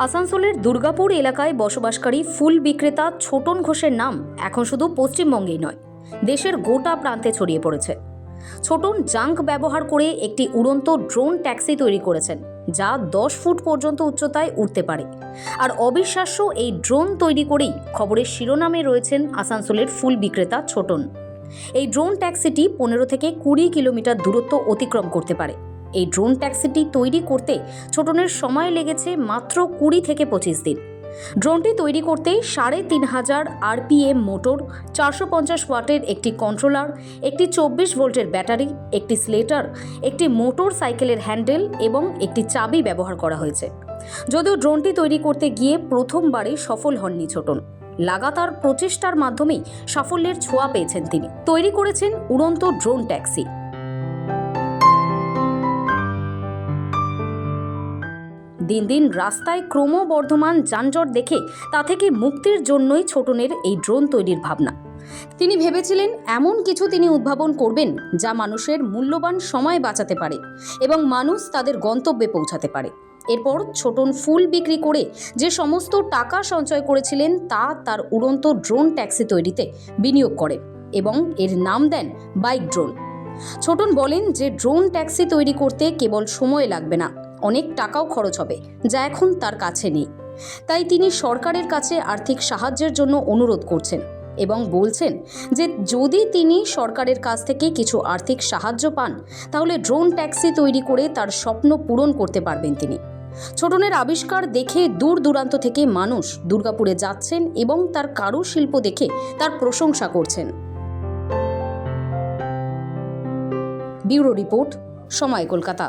আসানসোলের দুর্গাপুর এলাকায় বসবাসকারী ফুল বিক্রেতা ছোটন ঘোষের নাম এখন শুধু পশ্চিমবঙ্গেই নয়, দেশের গোটা প্রান্তে ছড়িয়ে পড়েছে। ছোটন জাঙ্ক ব্যবহার করে একটি উড়ন্ত ড্রোন ট্যাক্সি তৈরি করেছেন, যা 10 ফুট পর্যন্ত উচ্চতায় উঠতে পারে। আর অবিশ্বাস্য এই ড্রোন তৈরি করেই খবরের শিরোনামে রয়েছেন আসানসোলের ফুল বিক্রেতা ছোটন। এই ড্রোন ট্যাক্সিটি 15 থেকে 20 কিলোমিটার দূরত্ব অতিক্রম করতে পারে। এই ড্রোন ট্যাক্সিটি তৈরি করতে ছোটনের সময় লেগেছে মাত্র 20 থেকে 25 দিন। ড্রোনটি তৈরি করতে 3500 RPM মোটর, 450 ওয়াটের একটি কন্ট্রোলার, একটি 24 ভোল্টের ব্যাটারি, একটি স্লেটার, একটি মোটর সাইকেলের হ্যান্ডেল এবং একটি চাবি ব্যবহার করা হয়েছে। যদিও ড্রোনটি তৈরি করতে গিয়ে প্রথমবারে সফল হননি ছোটন, লাগাতার প্রচেষ্টার মাধ্যমেই সাফল্যের ছোঁয়া পেয়েছেন তিনি। তৈরি করেছেন উড়ন্ত ড্রোন ট্যাক্সি। দিন দিন রাস্তায় ক্রমবর্ধমান যানজট দেখে তা থেকে মুক্তির জন্যই ছোটনের এই ড্রোন তৈরির ভাবনা। তিনি ভেবেছিলেন এমন কিছু তিনি উদ্ভাবন করবেন যা মানুষের মূল্যবান সময় বাঁচাতে পারে এবং মানুষ তাদের গন্তব্যে পৌঁছাতে পারে। এরপর ছোটন ফুল বিক্রি করে যে সমস্ত টাকা সঞ্চয় করেছিলেন তা তার উড়ন্ত ড্রোন ট্যাক্সি তৈরিতে বিনিয়োগ করেন এবং এর নাম দেন বাইক ড্রোন। ছোটন বলেন যে ড্রোন ট্যাক্সি তৈরি করতে কেবল সময় লাগবে না, অনেক টাকাও খরচ হবে, যা এখন তার কাছে নেই। তাই তিনি সরকারের কাছে আর্থিক সাহায্যের জন্য অনুরোধ করছেন এবং বলছেন যে যদি তিনি সরকারের কাছ থেকে কিছু আর্থিক সাহায্য পান তাহলে ড্রোন ট্যাক্সি তৈরি করে তার স্বপ্ন পূরণ করতে পারবেন তিনি। ছোটনের আবিষ্কার দেখে দূর দূরান্ত থেকে মানুষ দুর্গাপুরে যাচ্ছেন এবং তার কারুশিল্প দেখে তার প্রশংসা করছেন। ব্যুরো রিপোর্ট, সময় কলকাতা।